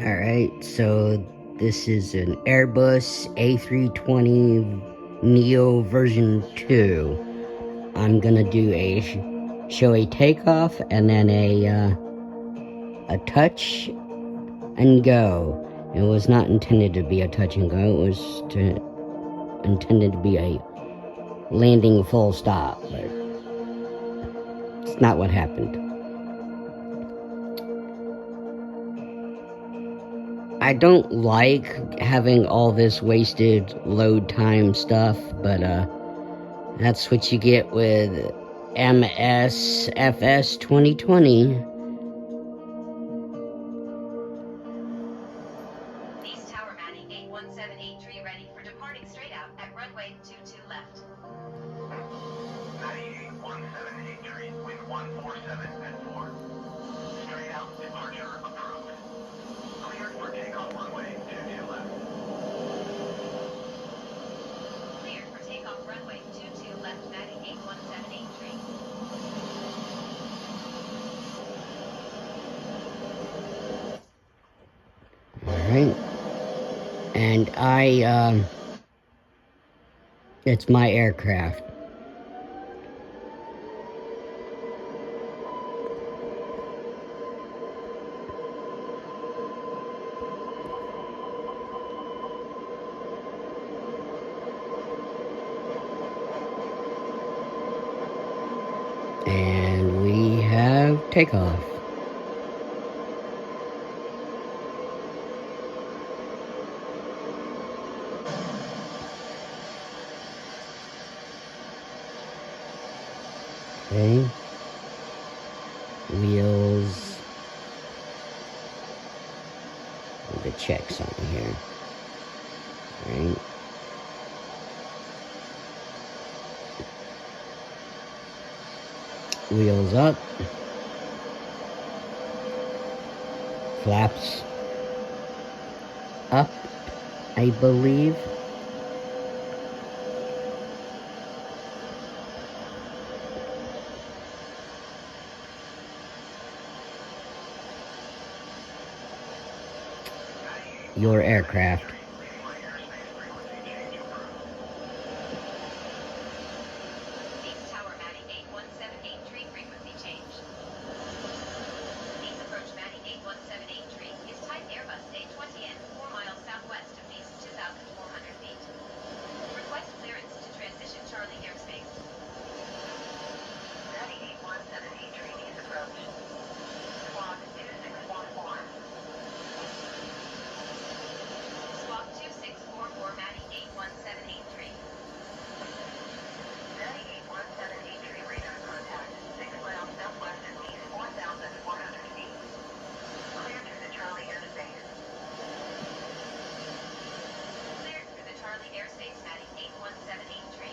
Alright, so this is an Airbus A320 Neo version 2. I'm gonna do show a takeoff and then a touch and go. It was not intended to be a touch and go, it was intended to be a landing full stop, but it's not what happened. I don't like having all this wasted load time stuff, but that's what you get with MSFS 2020. East Tower Manning 81783 ready for departing straight out at runway 22 left. Manning 81783, wind 147 at 4. Straight out, departure approved. Cleared for takeoff runway 22 left. Cleared for takeoff runway 22 left, Manning 81783. Alright. And it's my aircraft. And we have takeoff. Okay. Wheels. The checks on here. Right. Wheels up. Flaps up, I believe. Your aircraft. East Tower Manning 81783 frequency change. East approach Manning 81783 is type Airbus A320 4 miles southwest of East 2,400 feet. Request clearance to transition Charlie airspace. Manning 81783 needs approach. Squawk 2644. Squawk 2644 Manning 81783. Manning 81783 radar contact. 6 miles southwest of East 4,400 feet. Clear to the Charlie airspace. Cleared through the Charlie airspace, Manning 81783.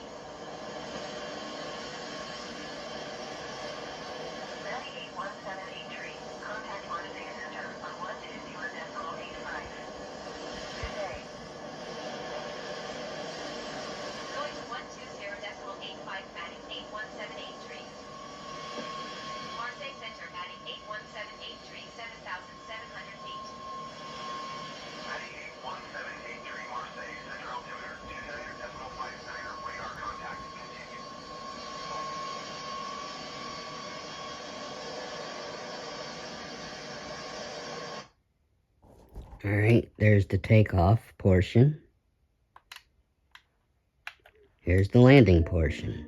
Manning 81783. Contact Marseille Center on 120.85. Good day. Going to 120.85 Manning 81783. Marseille Center, Manning 81783, 7,700 feet. Manning 81783 Marseille Center altimeter 29.59 radar contact. Continue. Alright, there's the takeoff portion. Here's the landing portion.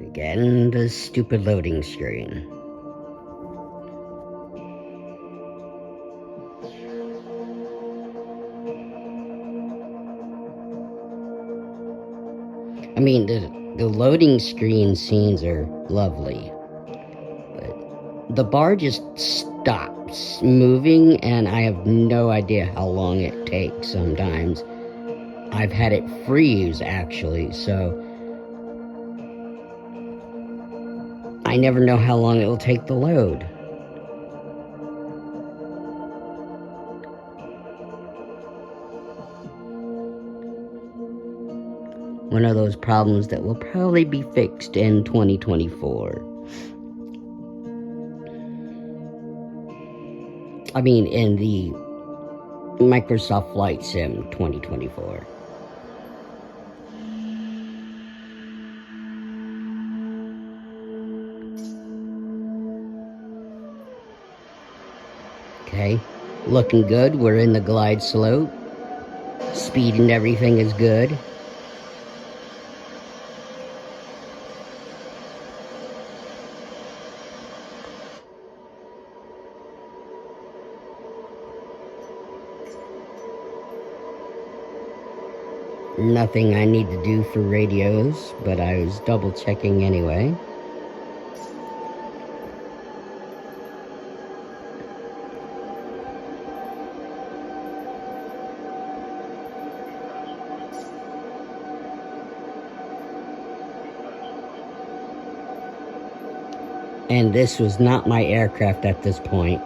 Again, the stupid loading screen. I mean, the loading screen scenes are lovely, but the bar just stops moving, and I have no idea how long it takes sometimes. I've had it freeze, actually, so I never know how long it will take to load. One of those problems that will probably be fixed in 2024. I mean, in the Microsoft Flight Sim 2024. Okay, looking good. We're in the glide slope. Speed and everything is good. Nothing I need to do for radios, but I was double checking anyway. And this was not my aircraft at this point.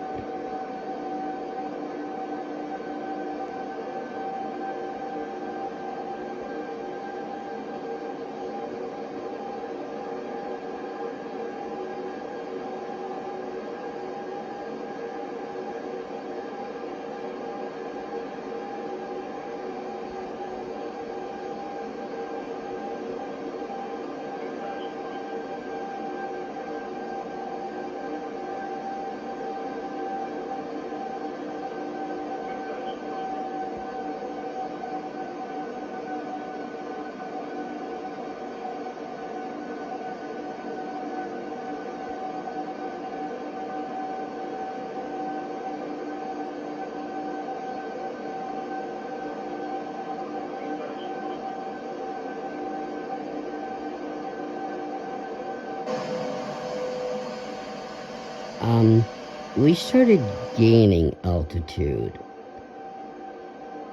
We started gaining altitude.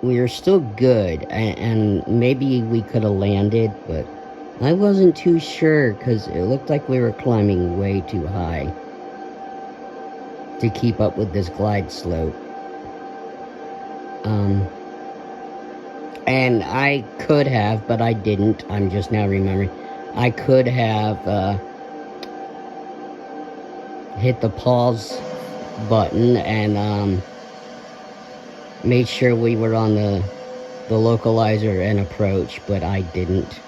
We were still good, and maybe we could have landed, but I wasn't too sure because it looked like we were climbing way too high to keep up with this glide slope. And I could have, but I didn't. I'm just now remembering. I could have hit the pause button and made sure we were on the localizer and approach, but I didn't.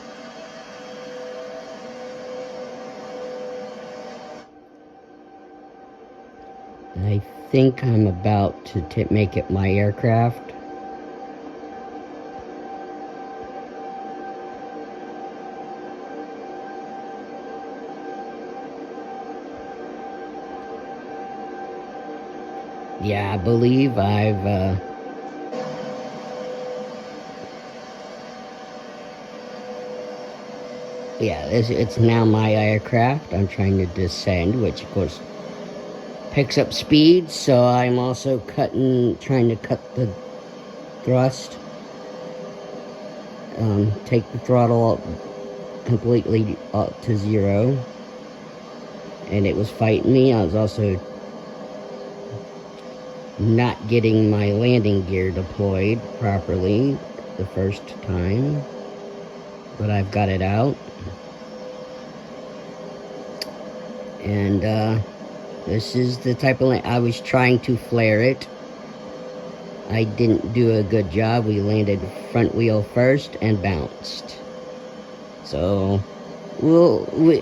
I think I'm about to make it my aircraft. Yeah, I believe I've yeah, it's now my aircraft. I'm trying to descend, which of course picks up speed, so I'm also trying to cut the thrust. Take the throttle completely up to 0. And it was fighting me. I was also not getting my landing gear deployed properly the first time, but I've got it out. And this is the type of I was trying to flare it. I didn't do a good job. We landed front wheel first and bounced. So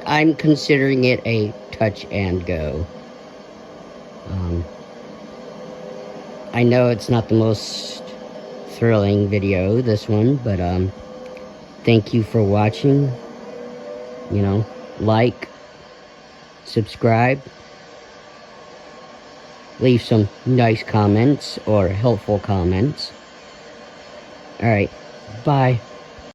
I'm considering it a touch and go. I know it's not the most thrilling video, this one, but thank you for watching. You know, like, subscribe, leave some nice comments or helpful comments. Alright, bye.